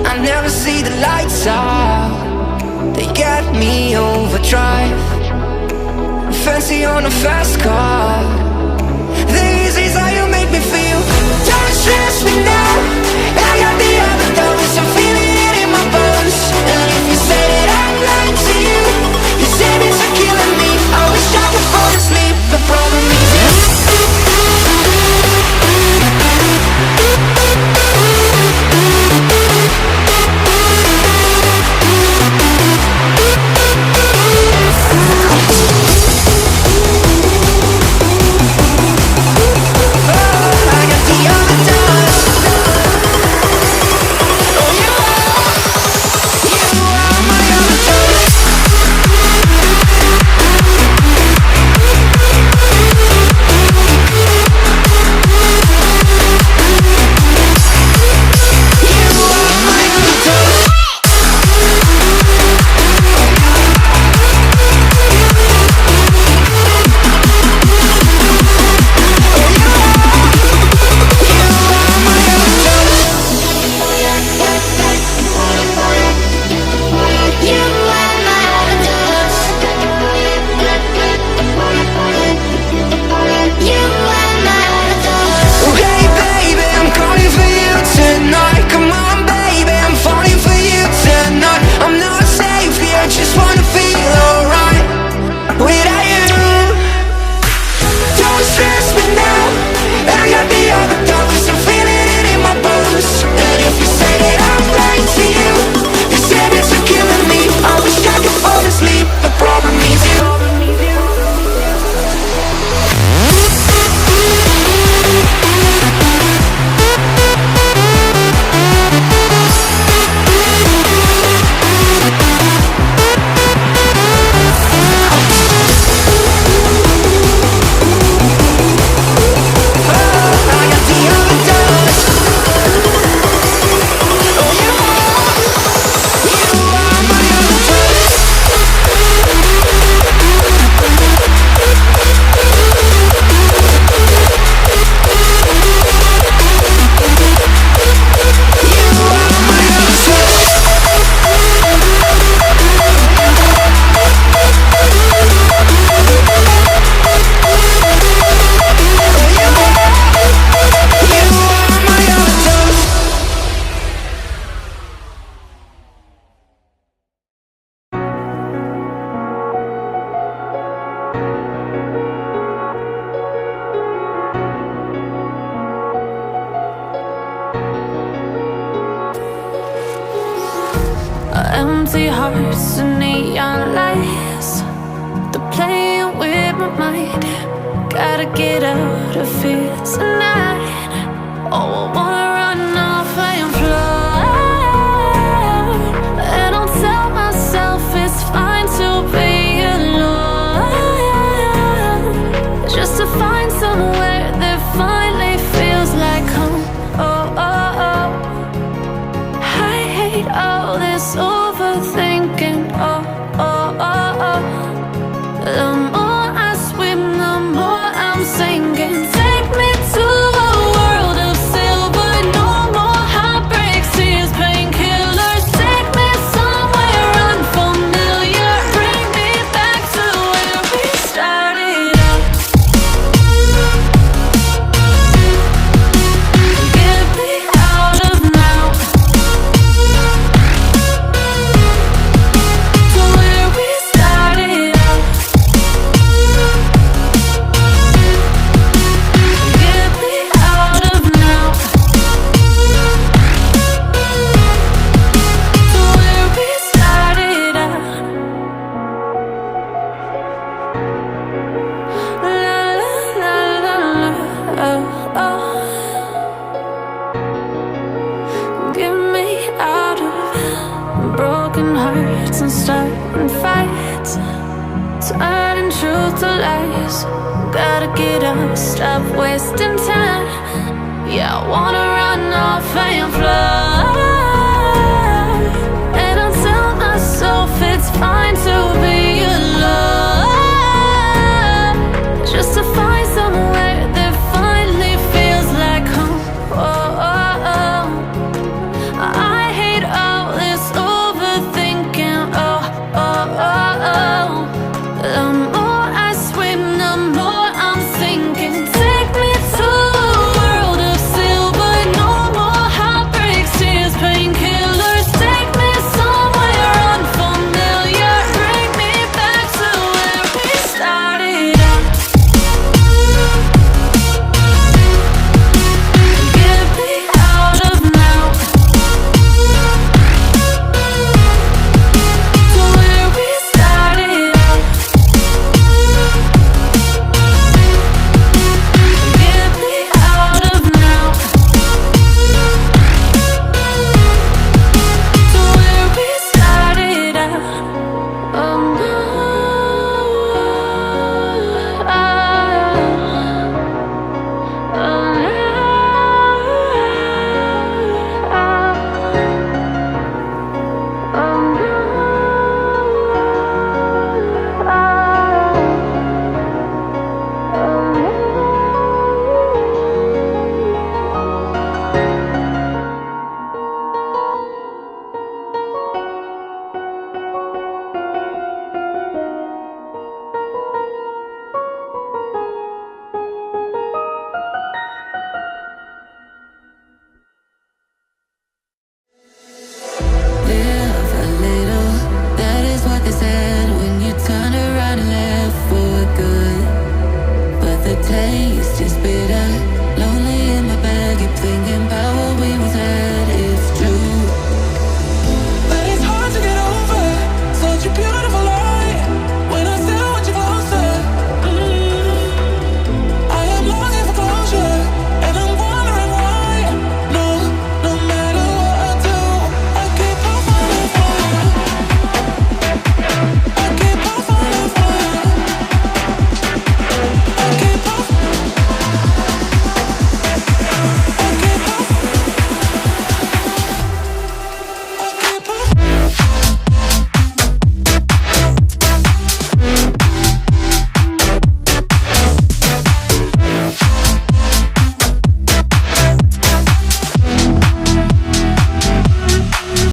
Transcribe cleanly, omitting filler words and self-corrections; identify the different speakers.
Speaker 1: I never see the lights out. They got me overdrive. Fancy on a fast car. This is how you make me feel. Don't stress me now. I got the overdose. I'm feeling it in my bones. And if you say that I'm lying to you, you say it's a killing me. I wish I could fall asleep. The problem is you.
Speaker 2: Empty hearts and neon lights, they're playing with my mind. Gotta get out of here tonight. Oh, I wanna run off and fly. And I'll tell myself it's fine to be alone, just to find somewhere that finally feels like home. Oh, oh, oh. I hate all this overthinking. Oh, oh, oh, oh. The more I swim, the more I'm sinking. Take me to a world of silver. No more heartbreaks, tears, painkillers. Take me somewhere unfamiliar. Bring me back to where we started out. Get me out of now. To where we started out. Get me out of now. To where we started out. La la la la la. Oh, oh. Get me out of broken hearts and starting fights, turning truth to lies. Gotta get up, stop wasting time. Yeah, I wanna run off and fly.